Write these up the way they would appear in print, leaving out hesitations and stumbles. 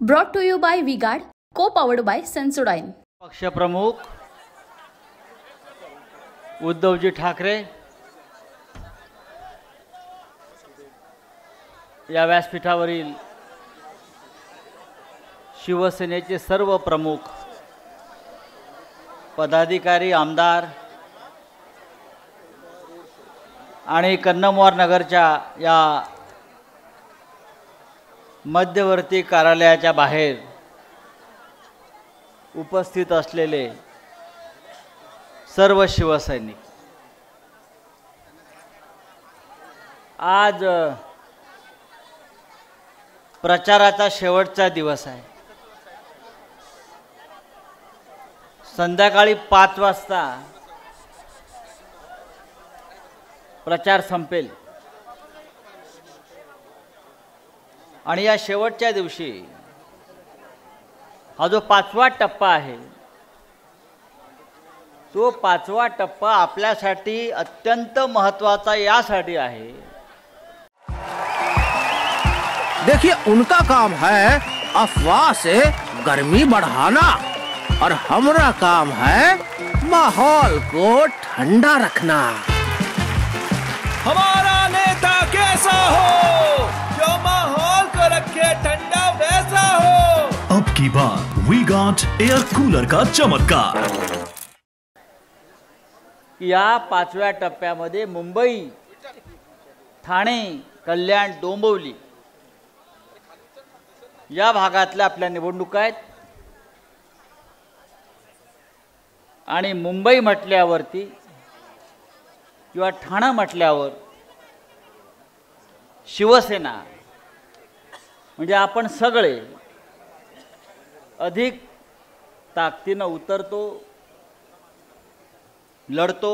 Brought to you by V-Guard, co-powered by Sensodyne. पक्षप्रमुख उद्धवजी ठाकरे या व्यासपीठावरील शिवसेनेचे सर्व प्रमुख पदाधिकारी, आमदार आणि कन्नमवार नगरच्या या मध्यवर्ती कार्यालयाच्या बाहेर उपस्थित असलेले सर्व शिवसैनिक, आज प्रचाराचा शेवटचा दिवस आहे. संध्याकाळी 5 वाजता प्रचार संपेल आणि या शेवटच्या दिवशी हा जो 5वा टप्पा आहे, तो 5वा टप्पा आपल्यासाठी अत्यंत महत्त्वाचा यासाठी आहे. देखिए, उनका काम है अफवाह से गर्मी बढ़ाना और हमारा काम है माहौल को ठंडा रखना. हमारा नेता कैसा हो जो माहौल को रखे ठंडा वैसा हो. अब की बार वी-गार्ड एयर कूलर का चमत्कार. या 5व्या टप्प्यामध्ये मुंबई, ठाणे, कल्याण, डोंबिवली या भागातल्या आपल्या निवडणुका आहेत. आणि मुंबई म्हटल्यावरती किंवा ठाणे म्हटल्यावर शिवसेना म्हणजे आपण सगळे अधिक ताकदीनं उतरतो, लढतो.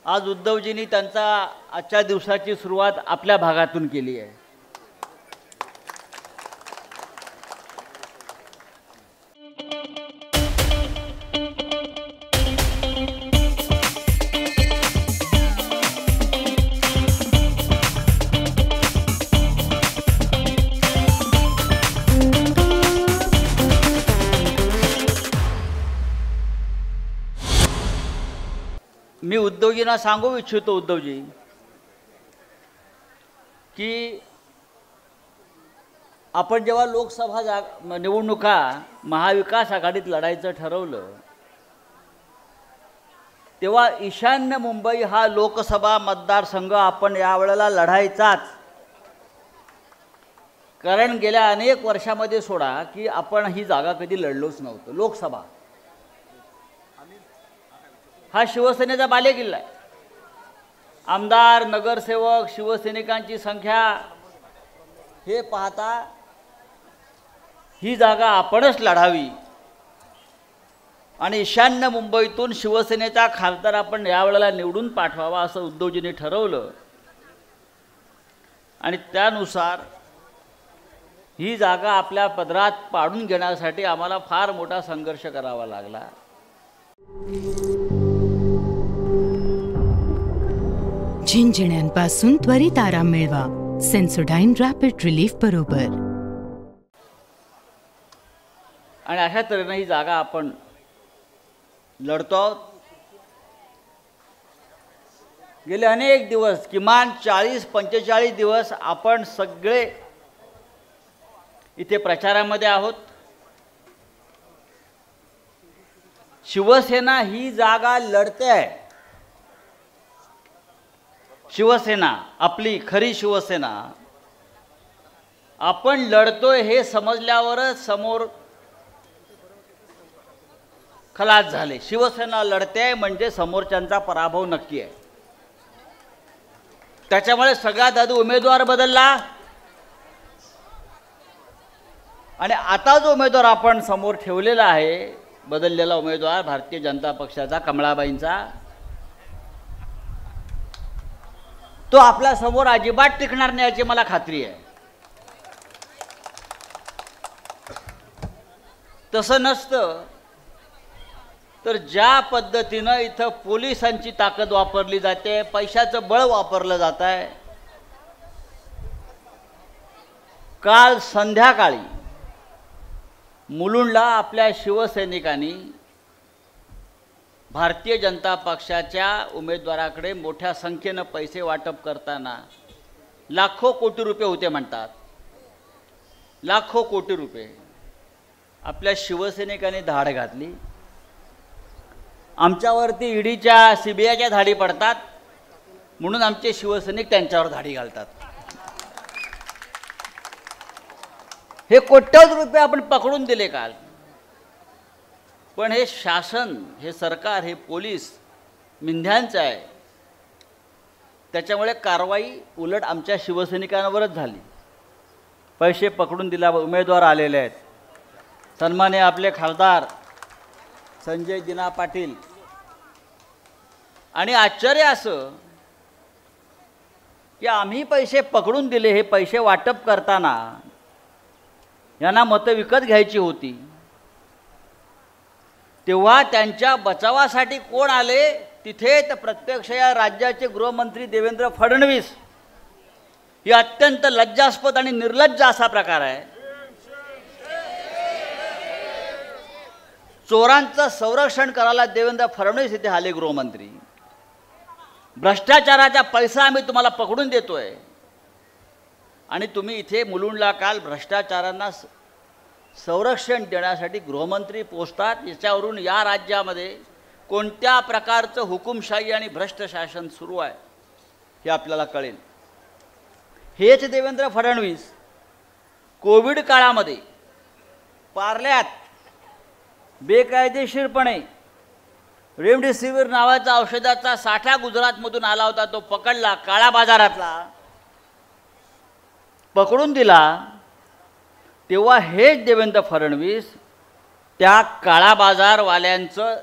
आज उद्धवजींनी त्यांचा आजच्या दिवसाची सुरुवात आपल्या भागातून केली आहे. मी उद्धवजींना सांगू इच्छितो, उद्धवजी, की आपण जेव्हा लोकसभा निवडणुका महाविकास आघाडीत लढायचं ठरवलं, तेव्हा ईशान्य मुंबई हा लोकसभा मतदारसंघ आपण यावेळेला लढायचाच. कारण गेल्या अनेक वर्षामध्ये सोडा की आपण ही जागा कधी लढलोच नव्हतं. लोकसभा हा शिवसेनेचा बालेकिल्ला आहे. आमदार, नगरसेवक, शिवसैनिकांची संख्या हे पाहता ही जागा आपणच लढावी आणि ईशान्य मुंबईतून शिवसेनेचा खासदार आपण यावेळेला निवडून पाठवावा असं उद्धवजींनी ठरवलं. आणि त्यानुसार ही जागा आपल्या पदरात पाडून घेण्यासाठी आम्हाला फार मोठा संघर्ष करावा लागला. झिंझिण्यांपासून त्वरित आराम मिळवा सेन्सोडाईन रॅपिड रिलीफ बरोबर. आणि अशा तऱ्हेने ही जागा आपण लढतो आहोत. गेले अनेक दिवस, किमान 40-45 दिवस आपण सगळे इथे प्रचारामध्ये आहोत. शिवसेना ही जागा लढते आहे. शिवसेना, आपली खरी शिवसेना आपण लढतोय हे समजल्यावरच समोर खलास झाले. शिवसेना लढते म्हणजे समोरच्यांचा पराभव नक्की आहे. त्याच्यामुळे सगळ्यात आधी उमेदवार बदलला आणि आता जो उमेदवार आपण समोर ठेवलेला आहे, बदललेला उमेदवार भारतीय जनता पक्षाचा कमळाबाईंचा, तो आपल्या समोर अजिबात टिकणार नाही याची मला खात्री आहे. तसं नसतं तर ज्या पद्धतीनं इथं पोलिसांची ताकद वापरली जाते, पैशाचं बळ वापरलं जात आहे, काल संध्याकाळी मुलुंडला आपल्या शिवसैनिकांनी भारतीय जनता पक्षाच्या उमेदवाराकडे मोठ्या संख्येनं पैसे वाटप करताना लाखो कोटी रुपये होते म्हणतात, लाखो कोटी रुपये आपल्या शिवसैनिकांनी धाड घातली. आमच्यावरती ईडीच्या सीबीआयच्या धाडी पडतात म्हणून आमचे शिवसैनिक त्यांच्यावर धाडी घालतात. हे कोट्यवधी रुपये आपण पकडून दिले काल, पण हे शासन, हे सरकार, हे पोलीस मिंध्यांचं आहे. त्याच्यामुळे कारवाई उलट आमच्या शिवसैनिकांवरच झाली. पैसे पकडून दिला, उमेदवार आलेले आहेत. सन्माननीय आपले खासदार संजय दिना पाटील. आणि आश्चर्य असं की आम्ही पैसे पकडून दिले, हे पैसे वाटप करताना यांना मतं विकत घ्यायची होती, तेव्हा त्यांच्या बचावासाठी कोण आले तिथे तर प्रत्यक्ष या राज्याचे गृहमंत्री देवेंद्र फडणवीस. हे अत्यंत लज्जास्पद आणि निर्लज्ज असा प्रकार आहे. चोरांचं संरक्षण करायला देवेंद्र फडणवीस इथे आले गृहमंत्री. भ्रष्टाचाराचा पैसा आम्ही तुम्हाला पकडून देतोय आणि तुम्ही इथे मुलुंडला काल भ्रष्टाचारांना संरक्षण देण्यासाठी गृहमंत्री पोचतात. याच्यावरून या राज्यामध्ये कोणत्या प्रकारचं हुकुमशाही आणि भ्रष्ट शासन सुरू आहे हे आपल्याला कळेल. हेच देवेंद्र फडणवीस कोविड काळामध्ये पार्ल्यात बेकायदेशीरपणे रेमडेसिवीर नावाचा औषधाचा साठा गुजरातमधून आला होता, तो पकडला, काळा बाजारातला पकडून दिला. तेव्हा हेच देवेंद्र फडणवीस त्या काळा बाजारवाल्यांचं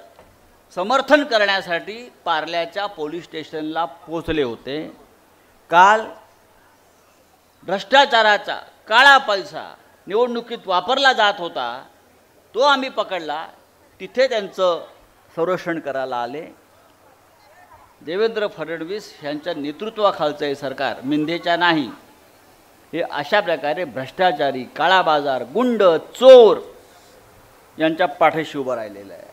समर्थन करण्यासाठी पार्ल्याच्या पोलीस स्टेशनला पोचले होते. काल भ्रष्टाचाराचा काळा पैसा निवडणुकीत वापरला जात होता, तो आम्ही पकडला. तिथे त्यांचं संरक्षण करायला आले. देवेंद्र फडणवीस यांच्या नेतृत्वाखालचं हे सरकार मिंदेच्या नाही. हे अशा प्रकारे भ्रष्टाचारी, काळा बाजार, गुंड, चोर यांच्या पाठीशी उभं राहिलेलं आहे.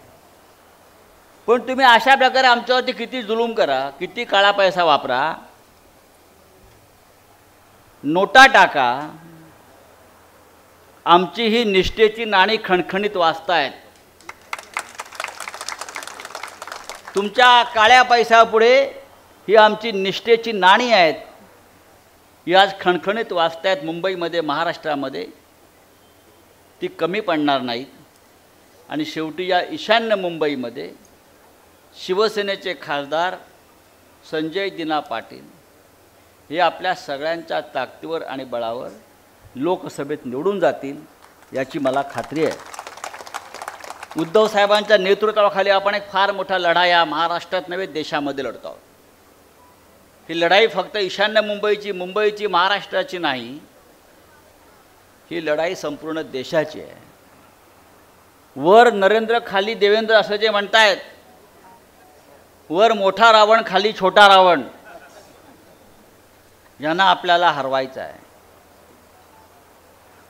पण तुम्ही अशा प्रकारे आमच्यावरती किती जुलूम करा, किती काळा पैसा वापरा, नोटा टाका, आमची ही निष्ठेची नाणी खणखणीत वाजतायत. तुमच्या काळ्या पैशापुढे ही आमची निष्ठेची नाणी आहेत, ही आज खणखणीत वाजतायत. मुंबईमध्ये, महाराष्ट्रामध्ये ती कमी पडणार नाहीत. आणि शेवटी या ईशान्य मुंबईमध्ये शिवसेनेचे खासदार संजय दिना पाटील हे आपल्या सगळ्यांच्या ताकदीवर आणि बळावर लोकसभेत निवडून जातील याची मला खात्री आहे. उद्धव साहेबांच्या नेतृत्वाखाली आपण एक फार मोठा लढा या महाराष्ट्रात नव्हे देशामध्ये लढतो आहोत. ही लढाई फक्त ईशान्य मुंबईची, महाराष्ट्राची नाही, ही लढाई संपूर्ण देशाची आहे. वर नरेंद्र, खाली देवेंद्र असं जे म्हणतायत, वर मोठा रावण, खाली छोटा रावण, यांना आपल्याला हरवायचं आहे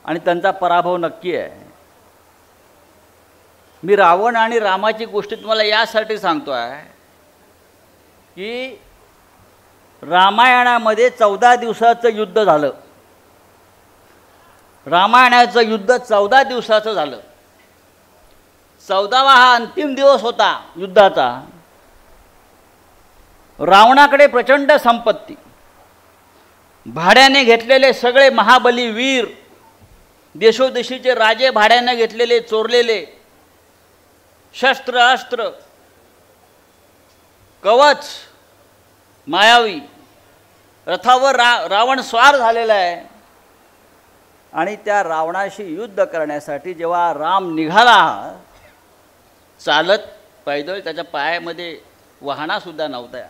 आणि त्यांचा पराभव नक्की आहे. मी रावण आणि रामाची गोष्ट तुम्हाला यासाठी सांगतो आहे की रामायणामध्ये 14 दिवसाचं युद्ध झालं. रामायणाचं युद्ध 14 दिवसाचं झालं. 14वा हा अंतिम दिवस होता युद्धाचा. रावणाकडे प्रचंड संपत्ती, भाड्याने घेतलेले सगळे महाबली वीर, देशोदेशीचे राजे भाड्याने घेतलेले, चोरलेले शस्त्र, अस्त्र, कवच, मायावी, रथावर रावण स्वार झालेला आहे. आणि त्या रावणाशी युद्ध करण्यासाठी जेव्हा राम निघाला चालत, पैदल, त्याच्या पायामध्ये वाहनासुद्धा नव्हता,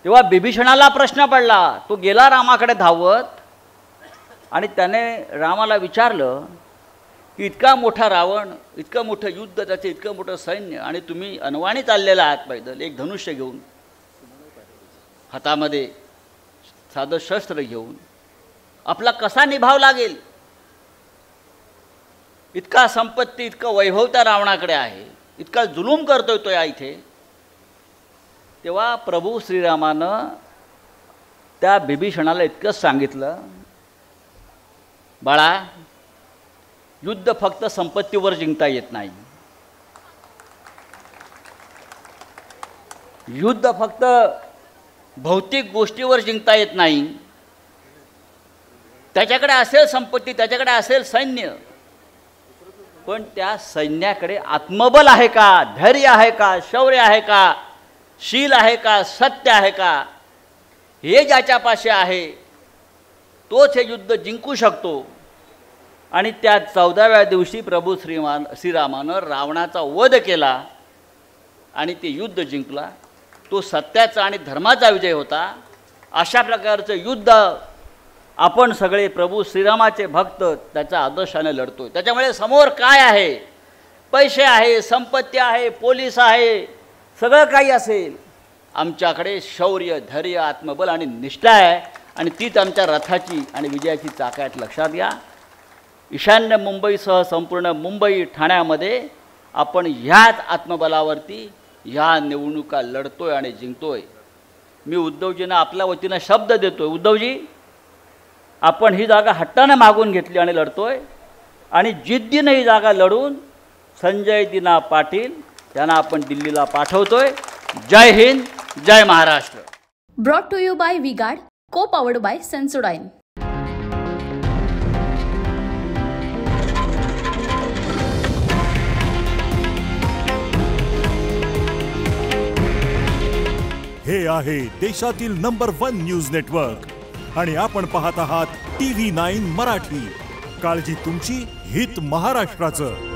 तेव्हा बिभीषणाला प्रश्न पडला. तो गेला रामाकडे धावत आणि त्याने रामाला विचारलं की इतका मोठा रावण, इतकं मोठं युद्ध, त्याचं इतकं मोठं सैन्य, आणि तुम्ही अनवाणी चाललेला आहात पैदल, एक धनुष्य घेऊन, हातामध्ये साधं शस्त्र घेऊन, आपला कसा निभाव लागेल? इतका संपत्ती, इतकं वैभव त्या रावणाकडे आहे, इतका जुलूम करतोय तो या इथे. तेव्हा प्रभू श्रीरामानं त्या बिभीषणाला इतकंच सांगितलं, बाळा, युद्ध फक्त संपत्तीवर जिंकता येत नाही. युद्ध फक्त भौतिक गोष्टीवर जिंकता येत नाही. त्याच्याकडे असेल संपत्ती, त्याच्याकडे असेल सैन्य, पण त्या सैन्याकडे आत्मबल आहे का, धैर्य आहे का, शौर्य आहे का, शील आहे का, सत्य आहे का, हे ज्याच्यापाशी आहे तोच हे युद्ध जिंकू शकतो. आणि त्या 14व्या दिवशी प्रभू श्रीरामानं रावणाचा वध केला आणि ते युद्ध जिंकला. तो सत्याचा आणि धर्माचा विजय होता. अशा प्रकारचं युद्ध आपण सगळे प्रभू श्रीरामाचे भक्त त्याच्या आदर्शाने लढतोय. त्याच्यामुळे समोर काय आहे? पैसे आहे, संपत्ती आहे, पोलीस आहे, सगळं काही असेल, आमच्याकडे शौर्य, धैर्य, आत्मबल आणि निष्ठा आहे. आणि तीच आमच्या रथाची आणि विजयाची चाक आहेत. लक्षात घ्या. ईशान्य मुंबईसह संपूर्ण मुंबई, ठाण्यामध्ये आपण ह्याच आत्मबलावरती ह्या निवडणुका लढतोय आणि जिंकतोय. मी उद्धवजींना आपल्या वतीनं शब्द देतोय, उद्धवजी, आपण ही जागा हट्टाने मागून घेतली आणि लढतोय आणि जिद्दीने ही जागा लढून संजय दिना पाटील यांना आपण दिल्लीला पाठवतोय. Jai Hind, Jai Maharashtra. Brought to you by Vguard, co powered bye Sensodyne. हे आहे देशातील नंबर 1 न्यूज नेटवर्क आणि आपण पाहत आहात TV9 मराठी. काळजी तुमची, हित महाराष्ट्राचं.